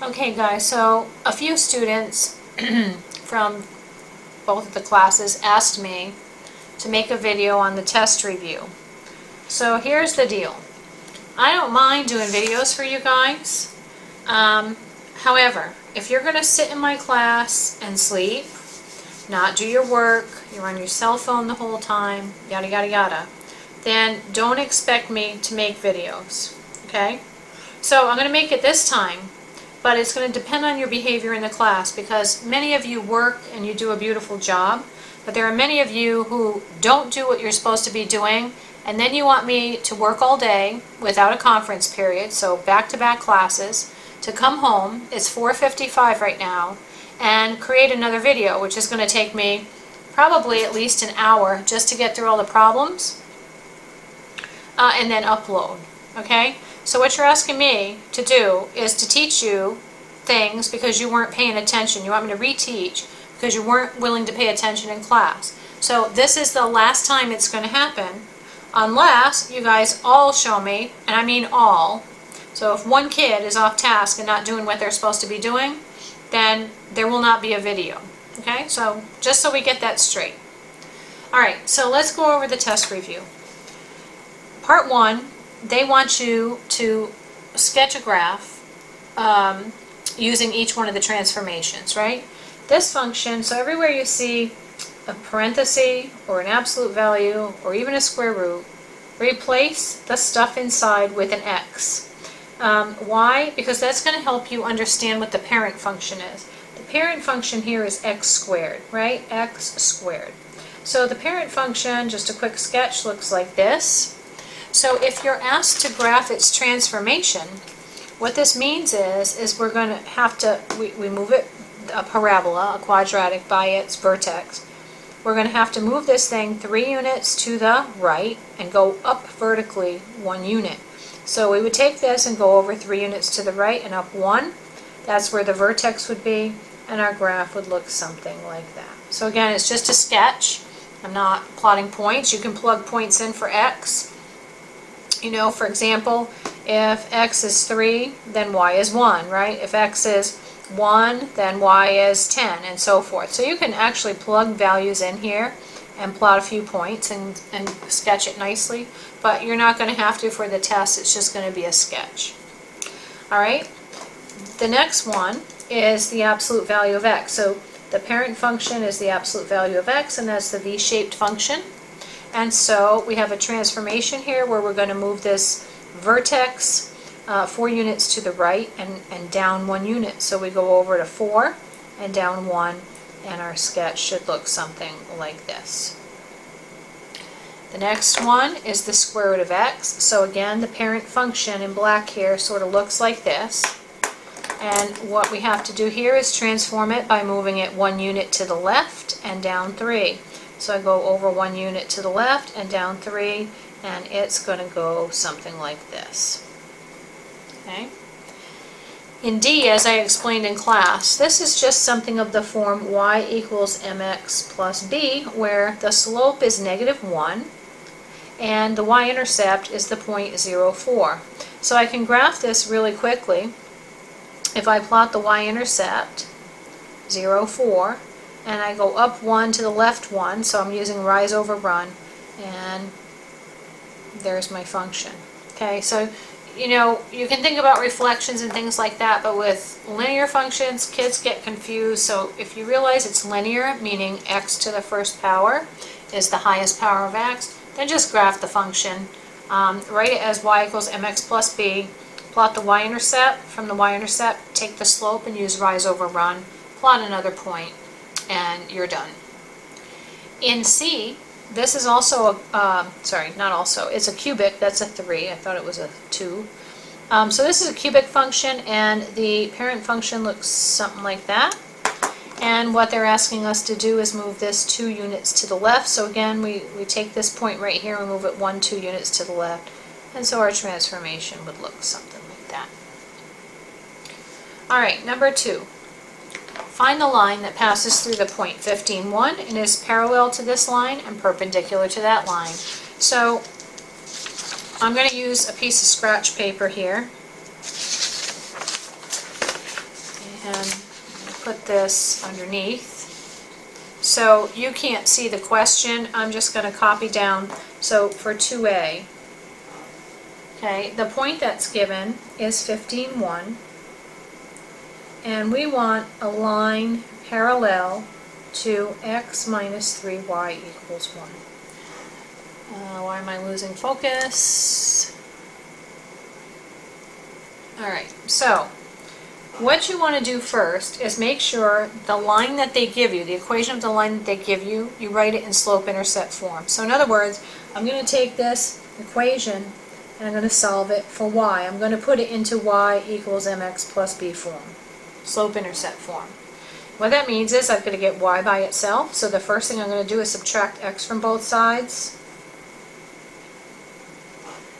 Okay guys, so a few students from both of the classes asked me to make a video on the test review. So here's the deal. I don't mind doing videos for you guys. However, if you're going to sit in my class and sleep, not do your work, you're on your cell phone the whole time, yada yada yada, then don't expect me to make videos, okay? So I'm going to make it this time, but it's going to depend on your behavior in the class, because many of you work and you do a beautiful job, but there are many of you who don't do what you're supposed to be doing, and then you want me to work all day without a conference period, so back-to-back classes, to come home, it's 4:55 right now, and create another video, which is going to take me probably at least an hour just to get through all the problems, and then upload, okay? So what you're asking me to do is to teach you things because you weren't paying attention. You want me to reteach because you weren't willing to pay attention in class. So this is the last time it's going to happen, unless you guys all show me, and I mean all. So if one kid is off task and not doing what they're supposed to be doing, then there will not be a video. Okay, so just so we get that straight. Alright, so let's go over the test review. Part 1, they want you to sketch a graph using each one of the transformations, right? This function, so everywhere you see a parenthesis or an absolute value or even a square root, replace the stuff inside with an x. Why? Because that's going to help you understand what the parent function is. The parent function here is x squared, right? X squared. So the parent function, just a quick sketch, looks like this. So if you're asked to graph its transformation, what this means is we're going to have to, we move it, a parabola, a quadratic, by its vertex. We're going to have to move this thing 3 units to the right and go up vertically 1 unit. So we would take this and go over 3 units to the right and up 1. That's where the vertex would be, and our graph would look something like that. So again, it's just a sketch. I'm not plotting points. You can plug points in for x. You know, for example, if x is 3, then y is 1, right? If x is 1, then y is 10, and so forth. So you can actually plug values in here and plot a few points and sketch it nicely, but you're not going to have to for the test. It's just going to be a sketch. Alright, the next one is the absolute value of x. So the parent function is the absolute value of x, and that's the v-shaped function. And so we have a transformation here where we're going to move this vertex 4 units to the right and down 1 unit. So we go over to 4 and down 1, and our sketch should look something like this. The next one is the square root of x. So again, the parent function in black here sort of looks like this. And what we have to do here is transform it by moving it 1 unit to the left and down 3. So I go over 1 unit to the left and down 3, and it's going to go something like this. Okay. In D, as I explained in class, this is just something of the form y equals mx plus b, where the slope is -1 and the y-intercept is the point 0,4. So I can graph this really quickly. If I plot the y-intercept, 0,4, and I go up 1 to the left 1, so I'm using rise over run, and there's my function. Okay, so you know, you can think about reflections and things like that, but with linear functions, kids get confused. So if you realize it's linear, meaning x to the first power is the highest power of x, then just graph the function. Write it as y equals mx plus b, plot the y-intercept. From the y-intercept, take the slope and use rise over run, plot another point, and you're done. In C, this is also a, sorry, not also, it's a cubic, that's a 3, I thought it was a 2. So this is a cubic function, and the parent function looks something like that. And what they're asking us to do is move this 2 units to the left. So again, we take this point right here and move it 1, 2 units to the left. And so our transformation would look something like that. Alright, number 2. Find the line that passes through the point 15, 1 and is parallel to this line and perpendicular to that line. So I'm going to use a piece of scratch paper here. and put this underneath. So you can't see the question, I'm just going to copy down. So for 2a, okay, the point that's given is 15,1, and we want a line parallel to x minus 3y equals 1. Why am I losing focus? Alright, so what you want to do first is make sure the line that they give you, the equation of the line that they give you, you write it in slope-intercept form. So in other words, I'm going to take this equation and I'm going to solve it for y. I'm going to put it into y equals mx plus b form, slope-intercept form. What that means is I've got to get y by itself, so the first thing I'm going to do is subtract x from both sides.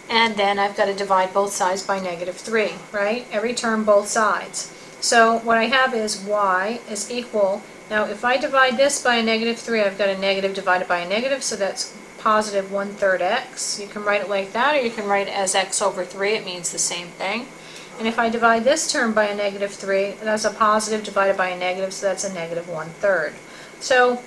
And then I've got to divide both sides by -3, right? Every term, both sides. So what I have is y is equal, now if I divide this by a -3, I've got a negative divided by a negative, so that's positive 1/3 x. You can write it like that, or you can write it as x over 3, it means the same thing. And if I divide this term by a -3, that's a positive divided by a negative, so that's a negative 1/3. So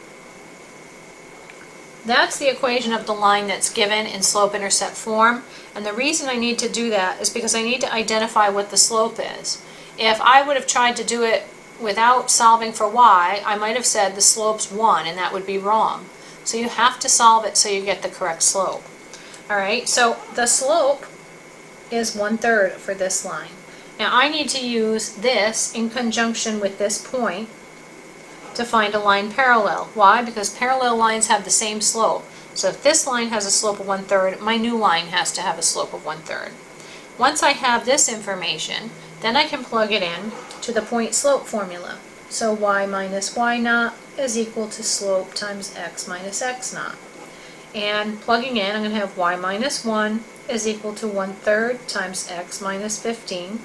that's the equation of the line that's given in slope-intercept form. And the reason I need to do that is because I need to identify what the slope is. If I would have tried to do it without solving for y, I might have said the slope's 1, and that would be wrong. So you have to solve it so you get the correct slope. Alright, so the slope is 1/3 for this line. Now I need to use this in conjunction with this point to find a line parallel. Why? Because parallel lines have the same slope. So if this line has a slope of 1/3, my new line has to have a slope of 1/3. Once I have this information, then I can plug it in to the point slope formula. So y minus y naught is equal to slope times x minus x naught. And plugging in, I'm going to have y minus 1 is equal to 1/3 times x minus 15.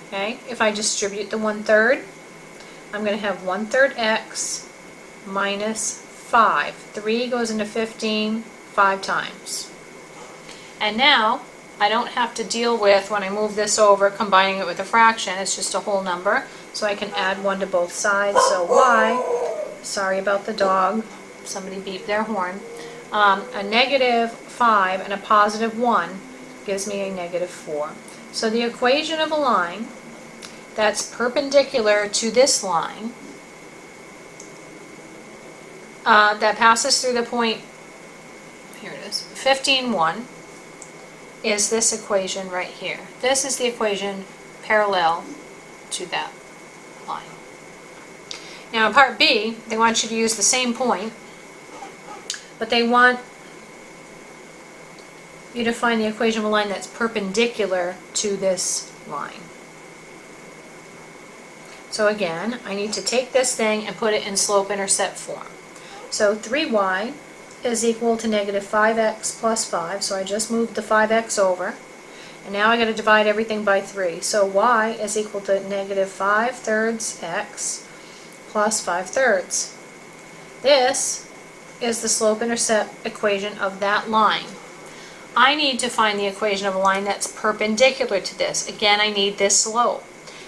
Okay, if I distribute the 1/3, I'm going to have 1/3 x minus 5. 3 goes into 15 5 times. And now I don't have to deal with, when I move this over, combining it with a fraction. It's just a whole number. So I can add 1 to both sides. So y, sorry about the dog, somebody beeped their horn, a -5 and a positive 1 gives me a -4. So the equation of a line that's perpendicular to this line that passes through the point, here it is, 15,1, is this equation right here. This is the equation parallel to that line. Now in part B, they want you to use the same point, but they want you to find the equation of a line that's perpendicular to this line. So again, I need to take this thing and put it in slope-intercept form. So 3y is equal to -5x plus 5, so I just moved the 5x over. And now I got to divide everything by 3. So y is equal to -5/3 x plus 5/3. This is the slope-intercept equation of that line. I need to find the equation of a line that's perpendicular to this. Again, I need this slope.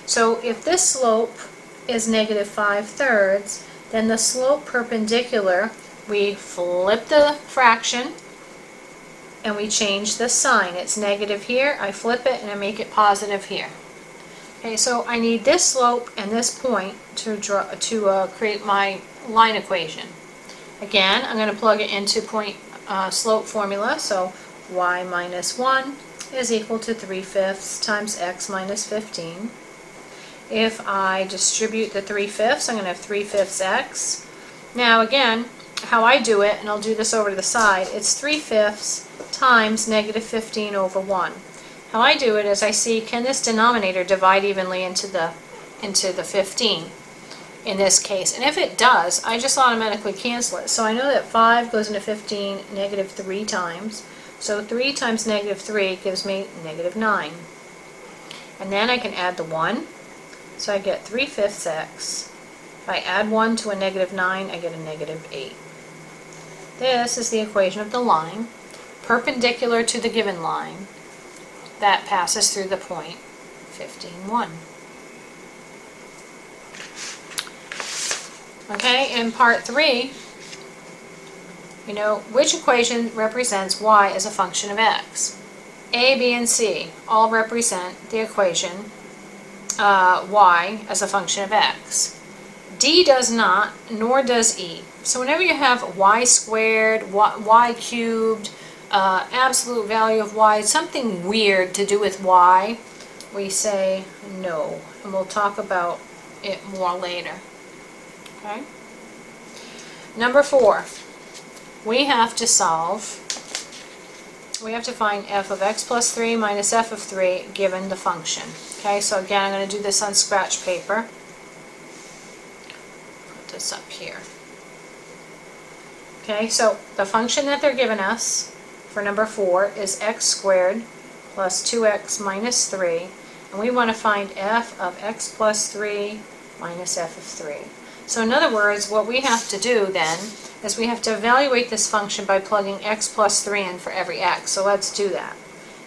So if this slope is -5/3, then the slope perpendicular, we flip the fraction and we change the sign. It's negative here, I flip it and I make it positive here. Okay, so I need this slope and this point to create my line equation. Again, I'm going to plug it into point slope formula. So y minus 1 is equal to 3/5 times x minus 15. If I distribute the 3/5, I'm going to have 3/5 x. Now again, how I do it, and I'll do this over to the side, it's 3/5 times -15 over 1. How I do it is I see, can this denominator divide evenly into the 15 in this case? And if it does, I just automatically cancel it. So I know that 5 goes into 15 -3 times. So 3 times -3 gives me -9. And then I can add the 1. So I get 3/5 x. If I add 1 to a -9, I get a -8. This is the equation of the line perpendicular to the given line that passes through the point 15,1. Okay, in part 3, you know, which equation represents y as a function of x? A, B, and C all represent the equation y as a function of x. D does not, nor does E. So whenever you have y squared, y cubed, absolute value of y, something weird to do with y, we say no. And we'll talk about it more later. Okay? Number 4, we have to find f of x plus 3 minus f of 3 given the function. Okay, so again, I'm going to do this on scratch paper. Put this up here. Okay, so the function that they're giving us for number 4 is x squared plus 2x minus 3, and we want to find f of x plus 3 minus f of 3. So in other words, what we have to do then is we have to evaluate this function by plugging x plus 3 in for every x. So let's do that.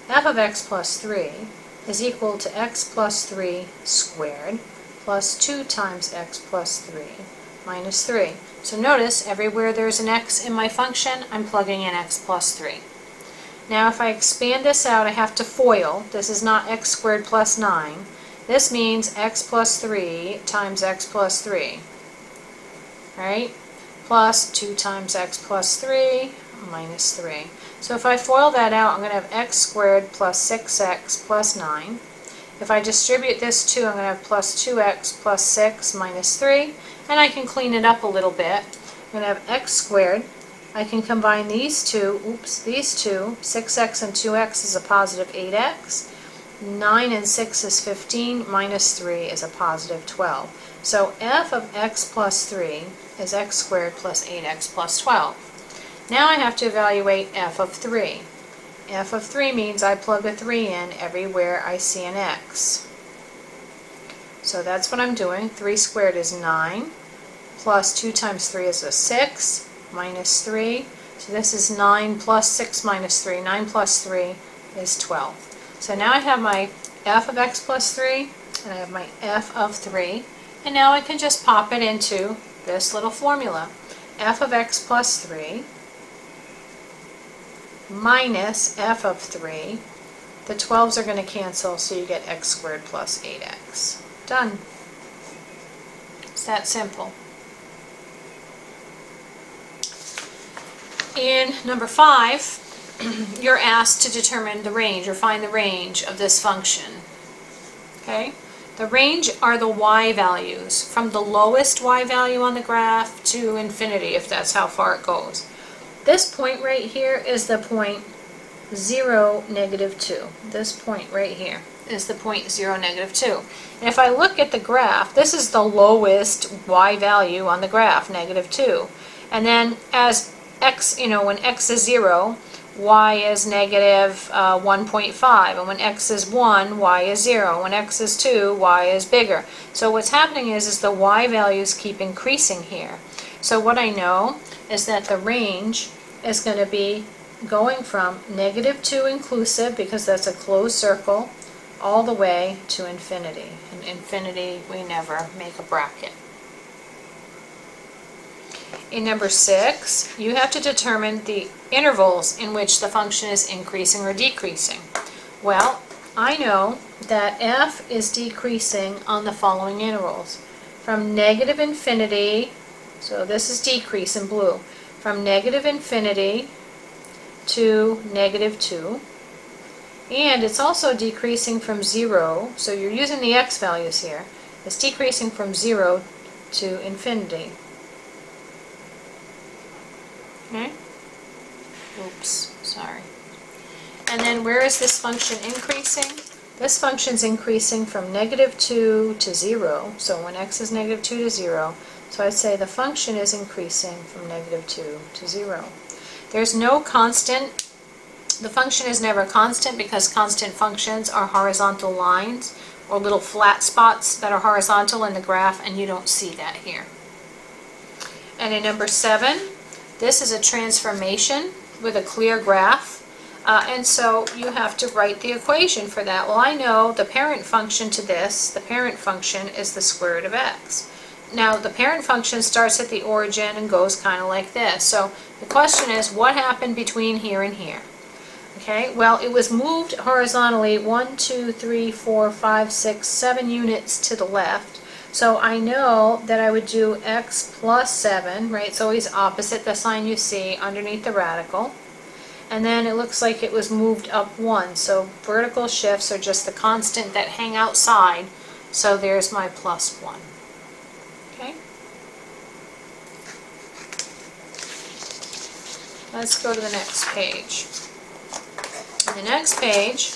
F of x plus 3 is equal to x plus 3 squared plus 2 times x plus 3 minus 3. So notice, everywhere there's an x in my function, I'm plugging in x plus 3. Now if I expand this out, I have to FOIL. This is not x squared plus 9. This means x plus 3 times x plus 3. Right? Plus 2 times x plus 3 minus 3. So if I FOIL that out, I'm going to have x squared plus 6x plus 9. If I distribute this 2, I'm going to have plus 2x plus 6 minus 3. And I can clean it up a little bit. I'm going to have x squared. I can combine these two, 6x and 2x is a positive 8x. 9 and 6 is 15, minus 3 is a positive 12. So f of x plus 3 is x squared plus 8x plus 12. Now I have to evaluate f of 3. F of 3 means I plug a 3 in everywhere I see an x. So that's what I'm doing. 3 squared is 9, plus 2 times 3 is a 6, minus 3. So this is 9 plus 6 minus 3. 9 plus 3 is 12. So now I have my f of x plus 3, and I have my f of 3. And now I can just pop it into this little formula. F of x plus 3 minus f of 3. The 12s are going to cancel, so you get x squared plus 8x. Done. It's that simple. In number 5, you're asked to determine the range or find the range of this function. Okay? The range are the y values from the lowest y value on the graph to infinity, if that's how far it goes. This point right here is the point 0, negative 2. This point right here is the point 0, negative 2. And if I look at the graph, this is the lowest y value on the graph, negative 2. And then as x, when x is 0, y is negative 1.5, and when x is 1, y is 0. When x is 2, y is bigger. So what's happening is the y values keep increasing here. So what I know is that the range is going to be going from negative 2 inclusive, because that's a closed circle, all the way to infinity. In infinity, we never make a bracket. In number 6, you have to determine the intervals in which the function is increasing or decreasing. Well, I know that f is decreasing on the following intervals. From negative infinity, so this is decrease in blue, from negative infinity to negative 2. And it's also decreasing from 0, so you're using the x values here. It's decreasing from 0 to infinity. Okay? Oops, sorry. And then where is this function increasing? This function's increasing from negative 2 to 0. So when x is negative 2 to 0, so I'd say the function is increasing from negative 2 to 0. There's no constant. The function is never constant because constant functions are horizontal lines or little flat spots that are horizontal in the graph, and you don't see that here. And in number 7, this is a transformation with a clear graph, and so you have to write the equation for that. Well, I know the parent function to this, the parent function is the square root of x. now the parent function starts at the origin and goes kind of like this. So the question is, what happened between here and here? Okay, well, it was moved horizontally 1, 2, 3, 4, 5, 6, 7 units to the left. So I know that I would do x plus 7, right? It's always opposite the sign you see underneath the radical. And then it looks like it was moved up 1. So vertical shifts are just the constant that hang outside. So there's my plus 1. Okay? Let's go to the next page. On the next page,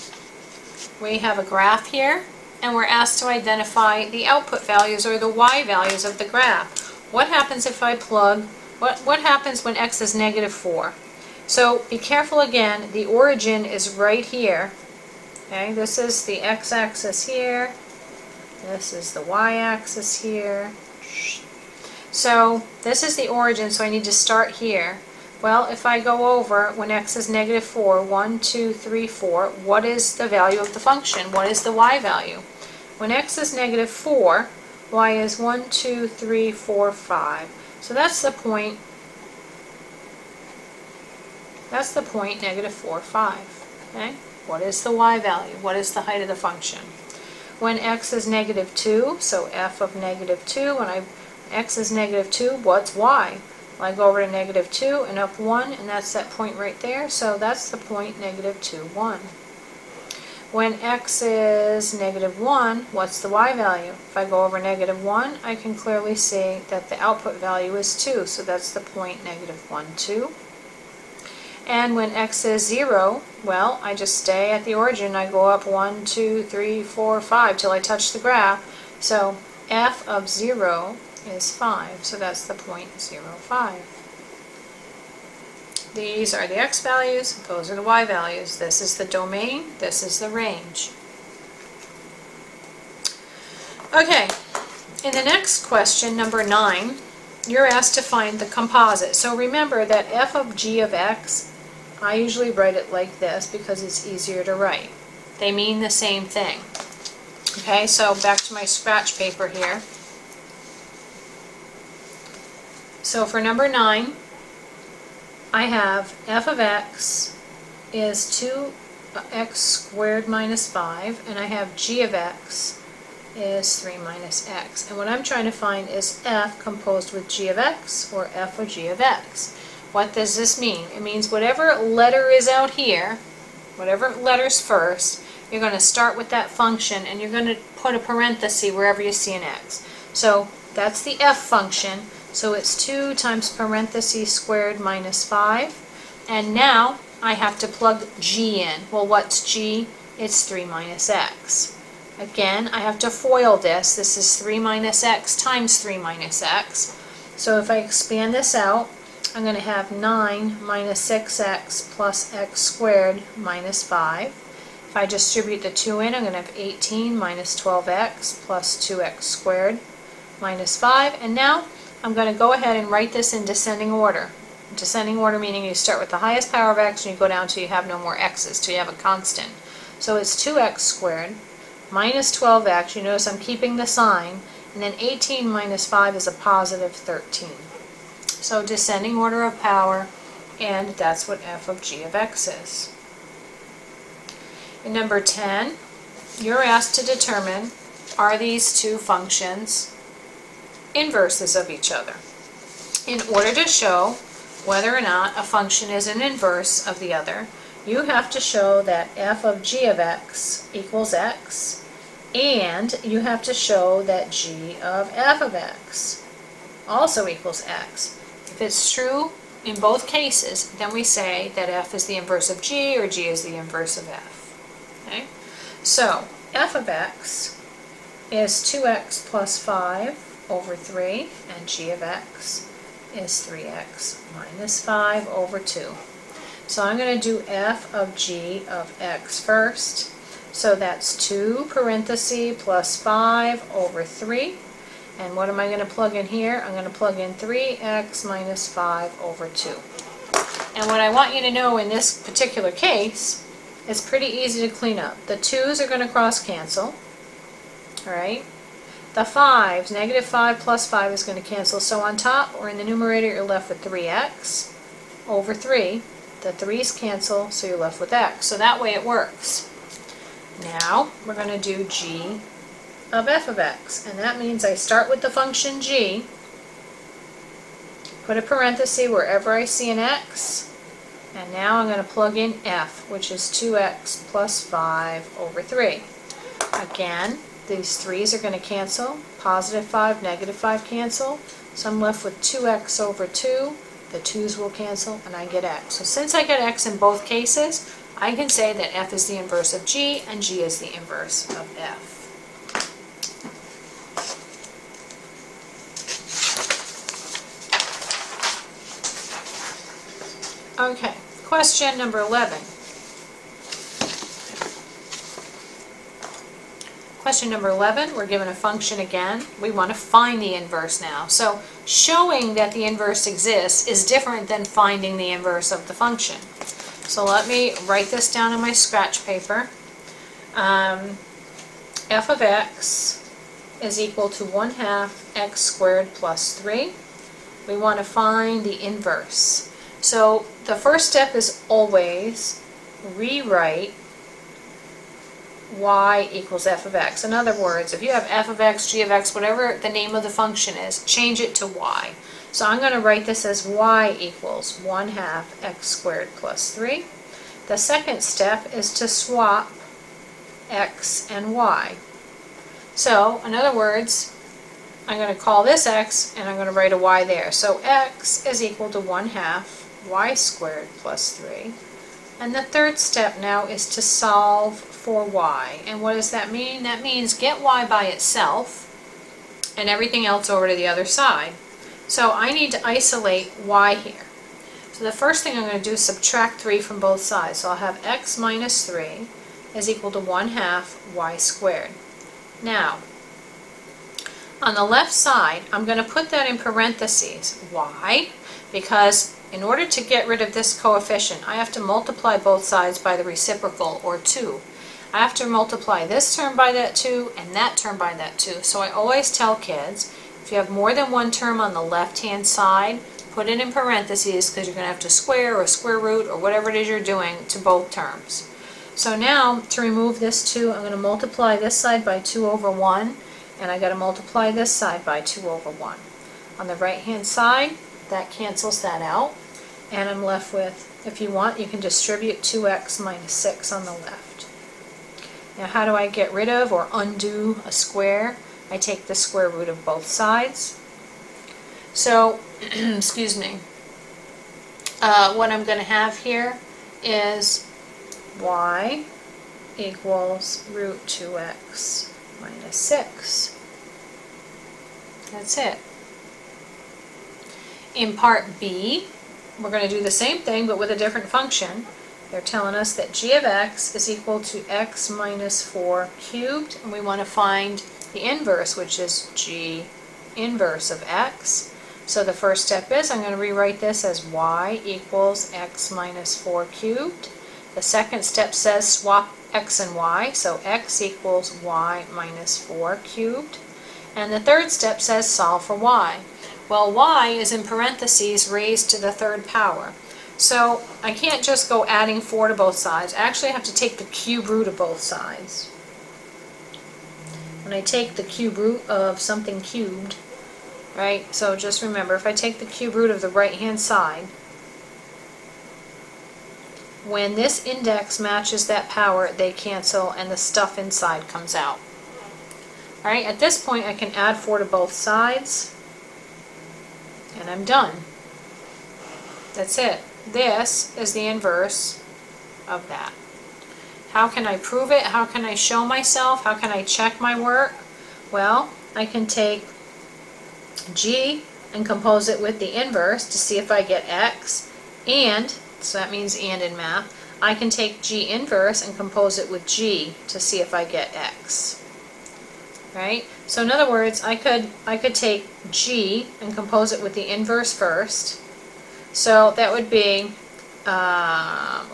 we have a graph here, and we're asked to identify the output values or the y values of the graph. What happens if I plug, what happens when x is -4? So be careful again, the origin is right here. Okay, this is the x-axis here, this is the y-axis here. So this is the origin, so I need to start here. Well, if I go over, when x is -4, 1, 2, 3, 4, what is the value of the function? What is the y value? When x is -4, y is 1, 2, 3, 4, 5. So that's the point, -4, 5. Okay? What is the y value? What is the height of the function? When x is -2, so f of -2, when x is -2, what's y? Well, I go over to -2 and up 1, and that's that point right there, so that's the point -2, 1. When x is -1, what's the y value? If I go over -1, I can clearly see that the output value is 2, so that's the point -1, 2. And when x is 0, well, I just stay at the origin. I go up 1, 2, 3, 4, 5 till I touch the graph. So f of 0 is 5, so that's the point 0, 5. These are the x values, those are the y values. This is the domain, this is the range. Okay, in the next question, number 9, you're asked to find the composite. So remember that f of g of x, I usually write it like this because it's easier to write. They mean the same thing. Okay, so back to my scratch paper here. So for number 9, I have f of x is 2x squared minus 5, and I have g of x is 3 minus x. And what I'm trying to find is f composed with g of x, or f of g of x. What does this mean? It means whatever letter is out here, whatever letter's first, you're going to start with that function, and you're going to put a parenthesis wherever you see an x. So that's the f function. So it's 2 times parentheses squared minus 5. And now I have to plug g in. Well, what's g? It's 3 minus x. Again, I have to FOIL this. This is 3 minus x times 3 minus x. So if I expand this out, I'm going to have 9 minus 6x plus x squared minus 5. If I distribute the 2 in, I'm going to have 18 minus 12x plus 2x squared minus 5. And now I'm going to go ahead and write this in descending order. Descending order meaning you start with the highest power of x and you go down till you have no more x's, till you have a constant. So it's 2x squared minus 12x, you notice I'm keeping the sign, and then 18 minus 5 is a positive 13. So descending order of power, and that's what f of g of x is. In number 10, you're asked to determine, are these two functions inverses of each other? In order to show whether or not a function is an inverse of the other, you have to show that f of g of x equals x, and you have to show that g of f of x also equals x. If it's true in both cases, then we say that f is the inverse of g, or g is the inverse of f. Okay? So f of x is 2x plus 5 over 3, and g of x is 3x minus 5 over 2. So I'm going to do f of g of x first. So that's 2 parentheses plus 5 over 3. And what am I going to plug in here? I'm going to plug in 3x minus 5 over 2. And what I want you to know in this particular case, it's pretty easy to clean up. The 2's are going to cross cancel. Alright? The 5s, negative 5 plus 5 is going to cancel. So on top, or in the numerator, you're left with 3x over 3. The 3's cancel, so you're left with x. So that way it works. Now, we're going to do g of f of x. And that means I start with the function g, put a parenthesis wherever I see an x, and now I'm going to plug in f, which is 2x plus 5 over 3. Again, these 3's are going to cancel. Positive 5, negative 5 cancel. So I'm left with 2x over 2. The 2's will cancel, and I get x. So since I get x in both cases, I can say that f is the inverse of g, and g is the inverse of f. Okay, question number 11. Question number 11, we're given a function again. We want to find the inverse now. So showing that the inverse exists is different than finding the inverse of the function. So let me write this down on my scratch paper. F of x is equal to 1/2 x squared plus 3. We want to find the inverse. So the first step is always rewrite y equals f of x. In other words, if you have f of x, g of x, whatever the name of the function is, change it to y. So I'm going to write this as y equals 1/2 x squared plus 3. The second step is to swap x and y. So, in other words, I'm going to call this x and I'm going to write a y there. So x is equal to 1/2 y squared plus 3. And the third step now is to solve for y. And what does that mean? That means get y by itself and everything else over to the other side. So I need to isolate y here. So the first thing I'm going to do is subtract 3 from both sides. So I'll have x minus 3 is equal to 1/2 y squared. Now, on the left side, I'm going to put that in parentheses. Why? Because in order to get rid of this coefficient, I have to multiply both sides by the reciprocal, or 2. I have to multiply this term by that 2 and that term by that 2. So I always tell kids, if you have more than one term on the left-hand side, put it in parentheses because you're going to have to square or square root or whatever it is you're doing to both terms. So now, to remove this 2, I'm going to multiply this side by 2 over 1, and I got to multiply this side by 2 over 1. On the right-hand side, that cancels that out, and I'm left with, if you want, you can distribute 2x minus 6 on the left. Now how do I get rid of or undo a square? I take the square root of both sides. So, excuse me, what I'm going to have here is y equals root 2x minus 6. That's it. In part B, we're going to do the same thing but with a different function. They're telling us that g of x is equal to x minus 4 cubed, and we want to find the inverse, which is g inverse of x. So the first step is I'm going to rewrite this as y equals x minus 4 cubed. The second step says swap x and y, so x equals y minus 4 cubed. And the third step says solve for y. Well, y is in parentheses raised to the third power. So I can't just go adding 4 to both sides. I actually have to take the cube root of both sides. When I take the cube root of something cubed, right, so just remember, if I take the cube root of the right-hand side, when this index matches that power, they cancel and the stuff inside comes out. Alright, at this point I can add 4 to both sides, and I'm done. That's it. This is the inverse of that. How can I prove it? How can I show myself? How can I check my work? Well, I can take g and compose it with the inverse to see if I get x, and, so that means and in math, I can take g inverse and compose it with g to see if I get x. Right? So in other words, I could take g and compose it with the inverse first. So that would be,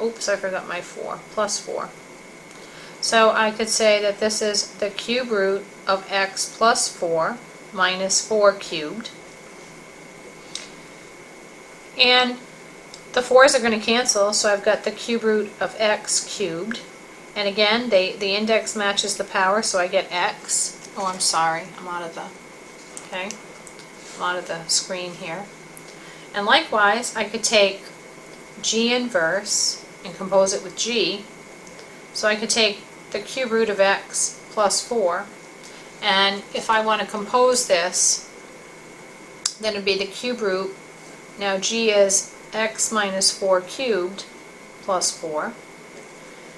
oops, I forgot my 4, plus 4. So I could say that this is the cube root of x plus 4 minus 4 cubed. And the 4's are going to cancel, so I've got the cube root of x cubed. And again, the index matches the power, so I get x. Oh, I'm sorry, I'm out of the screen here. And likewise, I could take g inverse and compose it with g. So I could take the cube root of x plus 4, and if I want to compose this, then it would be the cube root. Now g is x minus 4 cubed plus 4.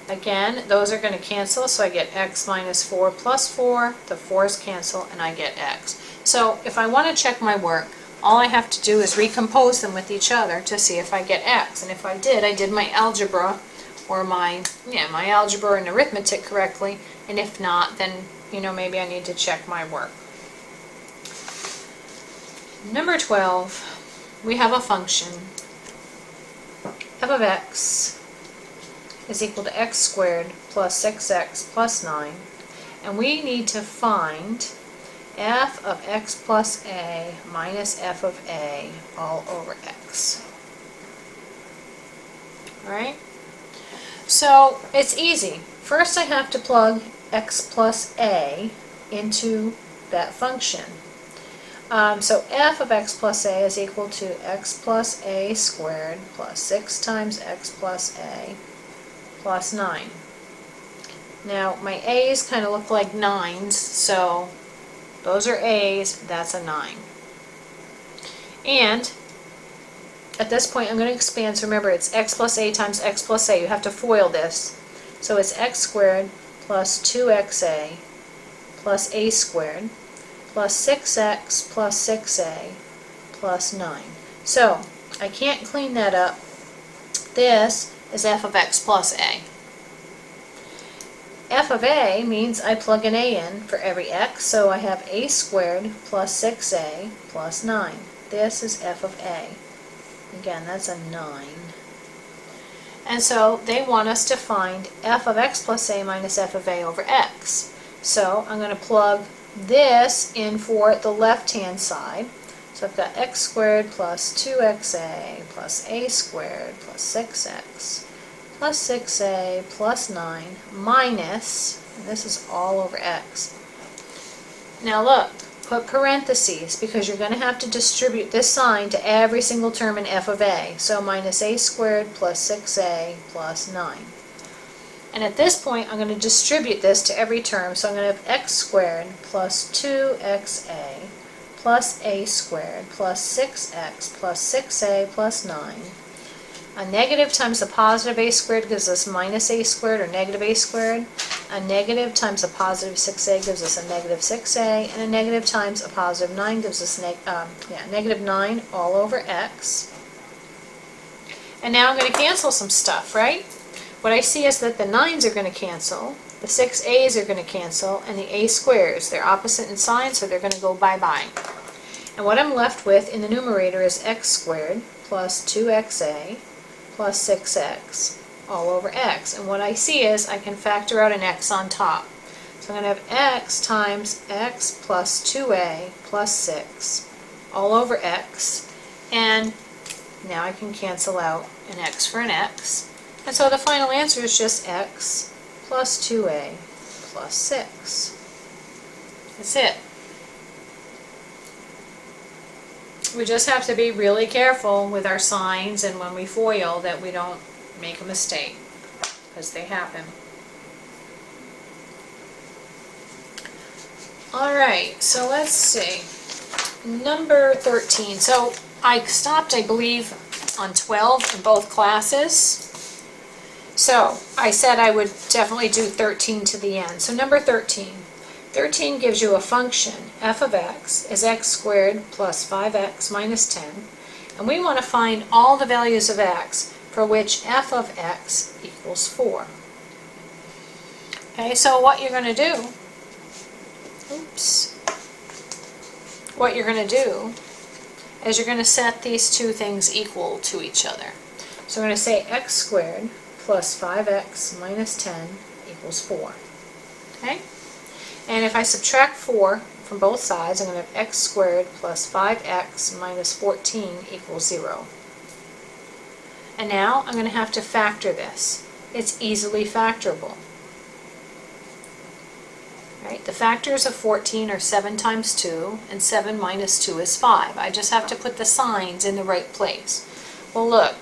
Again, those are going to cancel, so I get x minus 4 plus 4, the 4's cancel, and I get x. So if I want to check my work, all I have to do is recompose them with each other to see if I get x. And if I did my algebra, or my algebra and arithmetic correctly, and if not, then maybe I need to check my work. Number 12, we have a function f of x is equal to x squared plus 6x plus 9, and we need to find f of x plus a minus f of a all over x. Alright? So it's easy. First I have to plug x plus a into that function. So f of x plus a is equal to x plus a squared plus 6 times x plus a plus 9. Now my a's kind of look like 9's, so those are a's, that's a 9. And at this point I'm going to expand, so remember it's x plus a times x plus a. You have to FOIL this. So it's x squared plus 2xa plus a squared plus 6x plus 6a plus 9. So I can't clean that up. This is f of x plus a. F of a means I plug an a in for every x, so I have a squared plus 6a plus 9. This is f of a. Again, that's a 9. And so they want us to find f of x plus a minus f of a over x. So I'm going to plug this in for the left-hand side. So I've got x squared plus 2xa plus a squared plus 6x plus 6a plus 9 minus, and this is all over x. Now look, put parentheses because you're going to have to distribute this sign to every single term in f of a. So minus a squared plus 6a plus 9. And at this point I'm going to distribute this to every term. So I'm going to have x squared plus 2xa plus a squared plus 6x plus 6a plus 9. A negative times a positive a squared gives us minus a squared or negative a squared. A negative times a positive 6a gives us a negative 6a. And a negative times a positive 9 gives us negative 9 all over x. And now I'm going to cancel some stuff, right? What I see is that the 9's are going to cancel, the 6a's are going to cancel, and the a squares. They're opposite in sign, so they're going to go bye-bye. And what I'm left with in the numerator is x squared plus 2xa plus 6x all over x. And what I see is I can factor out an x on top. So I'm going to have x times x plus 2a plus 6 all over x. And now I can cancel out an x for an x. And so the final answer is just x plus 2a plus 6. That's it. We just have to be really careful with our signs and when we FOIL that we don't make a mistake, because they happen. Alright, so let's see. Number 13. So I stopped, I believe, on 12 in both classes. So I said I would definitely do 13 to the end. So number 13. 13 gives you a function, f of x is x squared plus 5x minus 10, and we want to find all the values of x for which f of x equals 4. Okay, so what you're going to do, what you're going to do is you're going to set these two things equal to each other. So we're going to say x squared plus 5x minus 10 equals 4. Okay? And if I subtract 4 from both sides, I'm going to have x squared plus 5x minus 14 equals 0. And now I'm going to have to factor this. It's easily factorable. Right? The factors of 14 are 7 times 2, and 7 minus 2 is 5. I just have to put the signs in the right place. Well, look,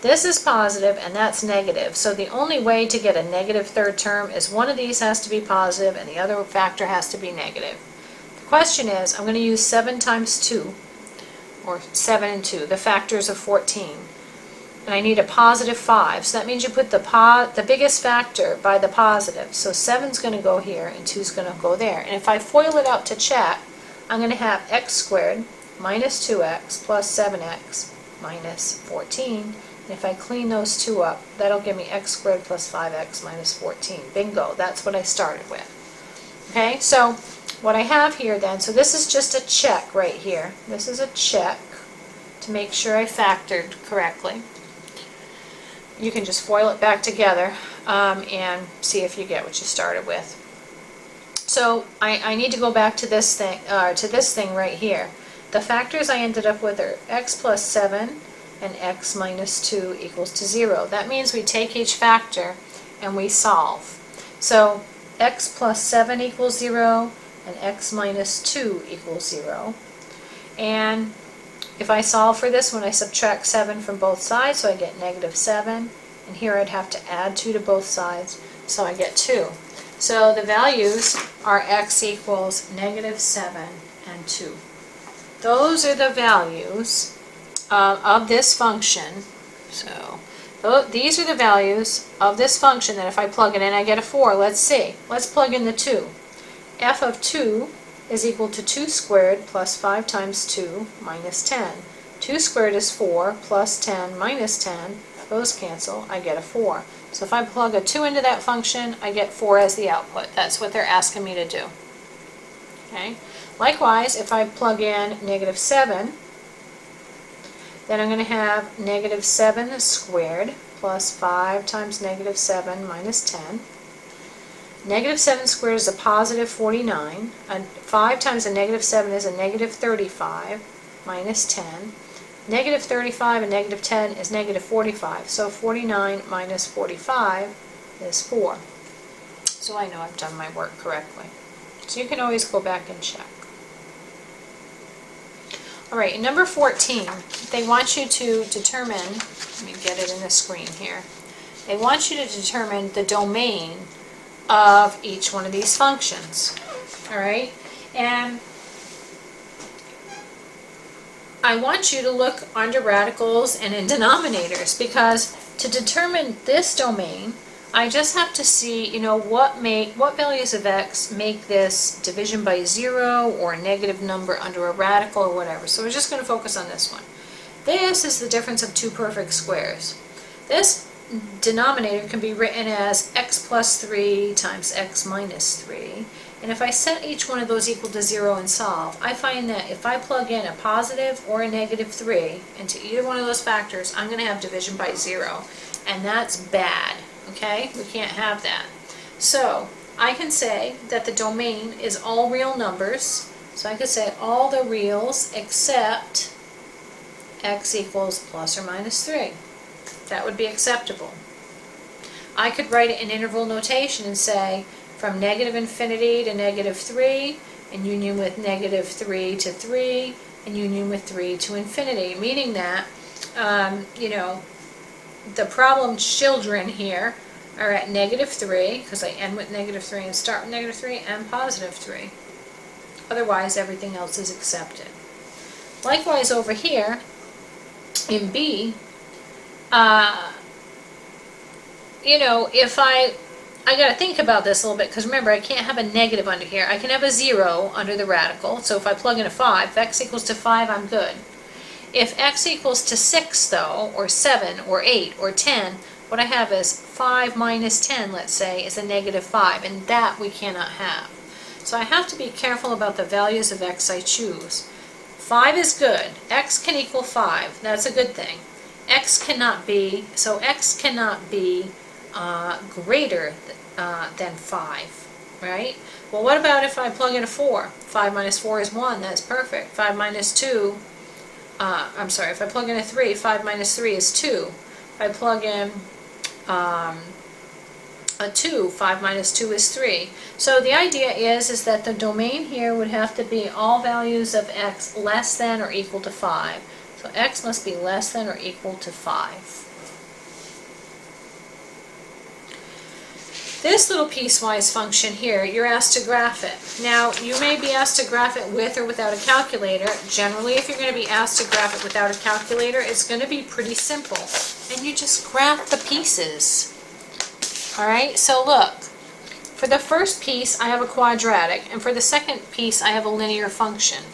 this is positive and that's negative, so the only way to get a negative third term is one of these has to be positive and the other factor has to be negative. The question is, I'm going to use 7 times 2, or 7 and 2, the factors of 14. And I need a positive 5, so that means you put the biggest factor by the positive. So 7's going to go here and 2's going to go there. And if I FOIL it out to check, I'm going to have x squared minus 2x plus 7x minus 14. And if I clean those two up, that'll give me x squared plus 5x minus 14. Bingo, that's what I started with. Okay, so what I have here then, so this is just a check right here. This is a check to make sure I factored correctly. You can just FOIL it back together and see if you get what you started with. So I need to go back to this thing right here. The factors I ended up with are x plus 7 and x minus 2 equals to 0. That means we take each factor and we solve. So x plus 7 equals 0 and x minus 2 equals 0. And if I solve for this one, I subtract 7 from both sides, so I get negative 7. And here I'd have to add 2 to both sides, so I get 2. So the values are x equals negative 7 and 2. Those are the values of this function. So these are the values of this function that if I plug it in, I get a 4. Let's see. Let's plug in the 2. F of 2 is equal to 2 squared plus 5 times 2 minus 10. 2 squared is 4 plus 10 minus 10. Those cancel. I get a 4. So if I plug a 2 into that function, I get 4 as the output. That's what they're asking me to do. Okay. Likewise, if I plug in negative 7, then I'm going to have negative 7 squared plus 5 times negative 7 minus 10. Negative 7 squared is a positive 49, and 5 times a negative 7 is a negative 35, minus 10. Negative 35 and negative 10 is negative 45, so 49 minus 45 is 4. So I know I've done my work correctly. So you can always go back and check. Alright, in number 14, they want you to determine, let me get it in the screen here, they want you to determine the domain of each one of these functions. Alright, and I want you to look under radicals and in denominators, because to determine this domain, I just have to see, you know, what values of x make this division by 0 or a negative number under a radical or whatever. So we're just going to focus on this one. This is the difference of two perfect squares. This denominator can be written as x plus 3 times x minus 3. And if I set each one of those equal to 0 and solve, I find that if I plug in a positive or a negative 3 into either one of those factors, I'm going to have division by 0. And that's bad. Okay? We can't have that. So I can say that the domain is all real numbers. So I could say all the reals except x equals plus or minus 3. That would be acceptable. I could write it in interval notation and say from negative infinity to negative 3, in union with negative 3 to 3, in union with 3 to infinity, meaning that, you know, the problem children here are at negative 3, because I end with negative 3 and start with negative 3, and positive 3. Otherwise, everything else is accepted. Likewise, over here, in B, you know, if I got to think about this a little bit, because remember, I can't have a negative under here. I can have a 0 under the radical, so if I plug in a 5, if x equals to 5, I'm good. If x equals to 6, though, or 7, or 8, or 10, what I have is 5 minus 10, let's say, is a negative 5, and that we cannot have. So I have to be careful about the values of x I choose. 5 is good. X can equal 5. That's a good thing. X cannot be, so x cannot be greater than 5, right? Well, what about if I plug in a 4? 5 minus 4 is 1, that's perfect. 5 minus 2, I'm sorry, if I plug in a 3, 5 minus 3 is 2. If I plug in a 2, 5 minus 2 is 3. So the idea is that the domain here would have to be all values of x less than or equal to 5. So x must be less than or equal to 5. This little piecewise function here, you're asked to graph it. Now, you may be asked to graph it with or without a calculator. Generally, if you're going to be asked to graph it without a calculator, it's going to be pretty simple. And you just graph the pieces. Alright, so look. For the first piece, I have a quadratic, and for the second piece, I have a linear function.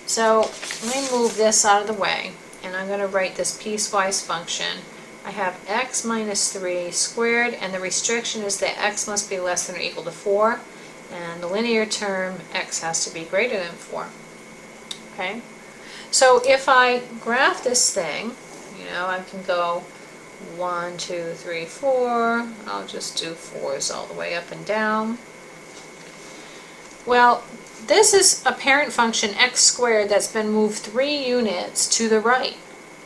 So, let me move this out of the way, and I'm going to write this piecewise function. I have x minus 3 squared, and the restriction is that x must be less than or equal to 4, and the linear term, x has to be greater than 4. Okay? So if I graph this thing, I can go 1, 2, 3, 4. I'll just do 4s all the way up and down. Well, this is a parent function x squared that's been moved 3 units to the right.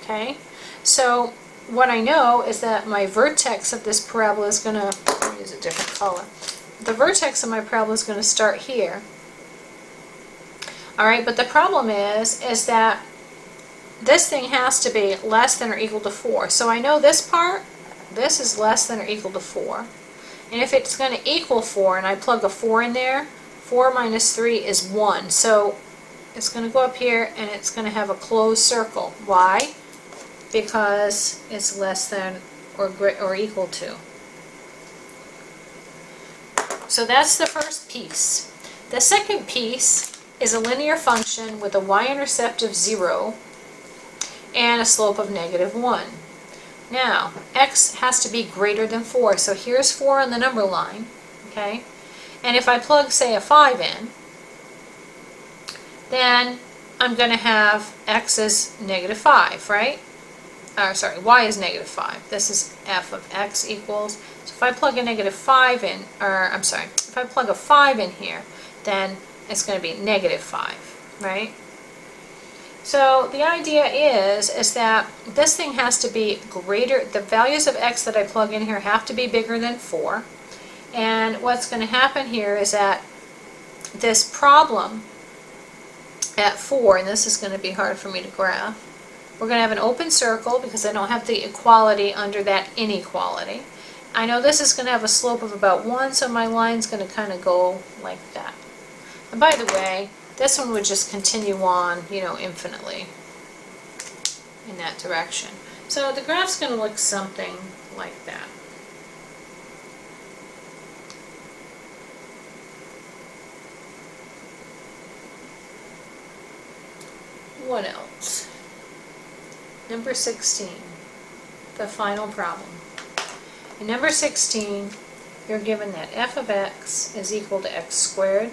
Okay? So what I know is that my vertex of this parabola is going to, use a different color. The vertex of my parabola is going to start here. Alright, but the problem is that this thing has to be less than or equal to 4. So I know this part, this is less than or equal to 4. And if it's going to equal 4 and I plug a 4 in there, 4 minus 3 is 1. So it's going to go up here and it's going to have a closed circle. Why? Because it's less than or equal to. So that's the first piece. The second piece is a linear function with a y-intercept of 0 and a slope of -1. Now, x has to be greater than 4, so here's 4 on the number line, okay? And if I plug, say, a 5 in, then I'm going to have x is -5, right? Sorry, y is -5. This is f of x equals, so if I plug a -5 in, if I plug a 5 in here, then it's going to be -5, right? So the idea is that this thing has to be greater, the values of x that I plug in here have to be bigger than 4. And what's going to happen here is that this problem at 4, and this is going to be hard for me to graph, we're going to have an open circle because I don't have the equality under that inequality. I know this is going to have a slope of about 1, so my line's going to kind of go like that. And by the way, this one would just continue on, infinitely in that direction. So the graph's going to look something like that. What else? Number 16, the final problem. In number 16, you're given that f of x is equal to x squared,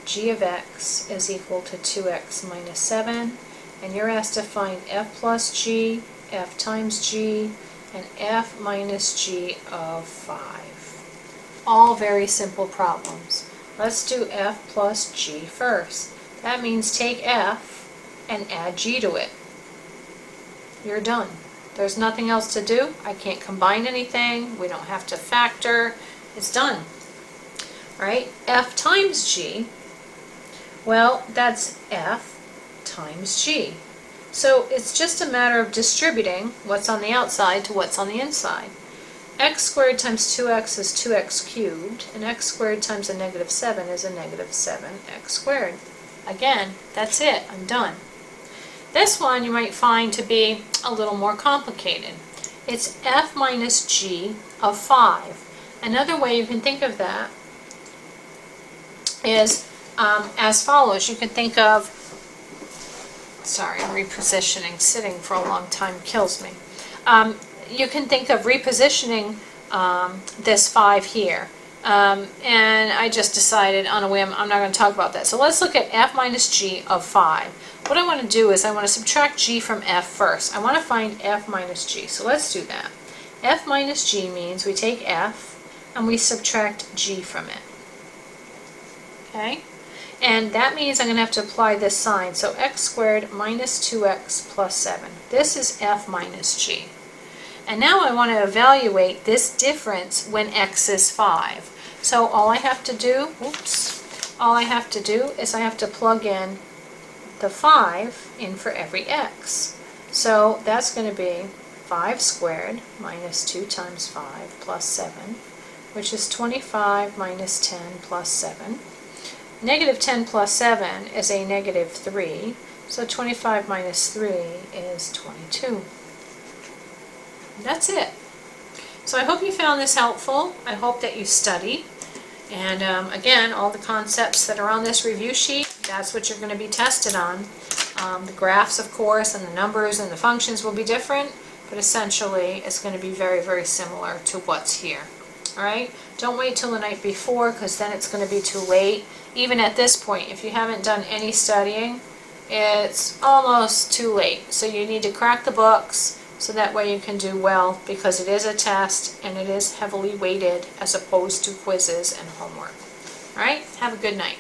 g of x is equal to 2x minus 7, and you're asked to find f plus g, f times g, and f minus g of 5. All very simple problems. Let's do f plus g first. That means take f and add g to it. You're done. There's nothing else to do. I can't combine anything. We don't have to factor. It's done. Right? F times g, well, that's f times g. So it's just a matter of distributing what's on the outside to what's on the inside. X squared times 2x is 2x cubed, and x squared times a -7 is a -7x squared. Again, that's it. I'm done. This one you might find to be a little more complicated. It's f minus g of 5. Another way you can think of that is as follows. You can think of, sorry, I'm repositioning. Sitting for a long time kills me. You can think of repositioning this 5 here. And I just decided on a whim I'm not going to talk about that. So let's look at f minus g of 5. What I want to do is I want to subtract g from f first. I want to find f minus g. So let's do that. F minus G means we take F and we subtract G from it. Okay? And that means I'm going to have to apply this sign. So x squared minus 2x plus 7. This is F minus G. And now I want to evaluate this difference when x is 5. So all I have to do, is I have to plug in the 5 in for every x. So that's going to be 5 squared minus 2 times 5 plus 7, which is 25 minus 10 plus 7. Negative 10 plus 7 is a negative 3, so 25 minus 3 is 22. That's it. So I hope you found this helpful. I hope that you study. And again, all the concepts that are on this review sheet, that's what you're going to be tested on. The graphs, of course, and the numbers and the functions will be different, but essentially it's going to be very, very similar to what's here. Alright? Don't wait till the night before, because then it's going to be too late. Even at this point, if you haven't done any studying, it's almost too late. So you need to crack the books so that way you can do well, because it is a test and it is heavily weighted as opposed to quizzes and homework. Alright? Have a good night.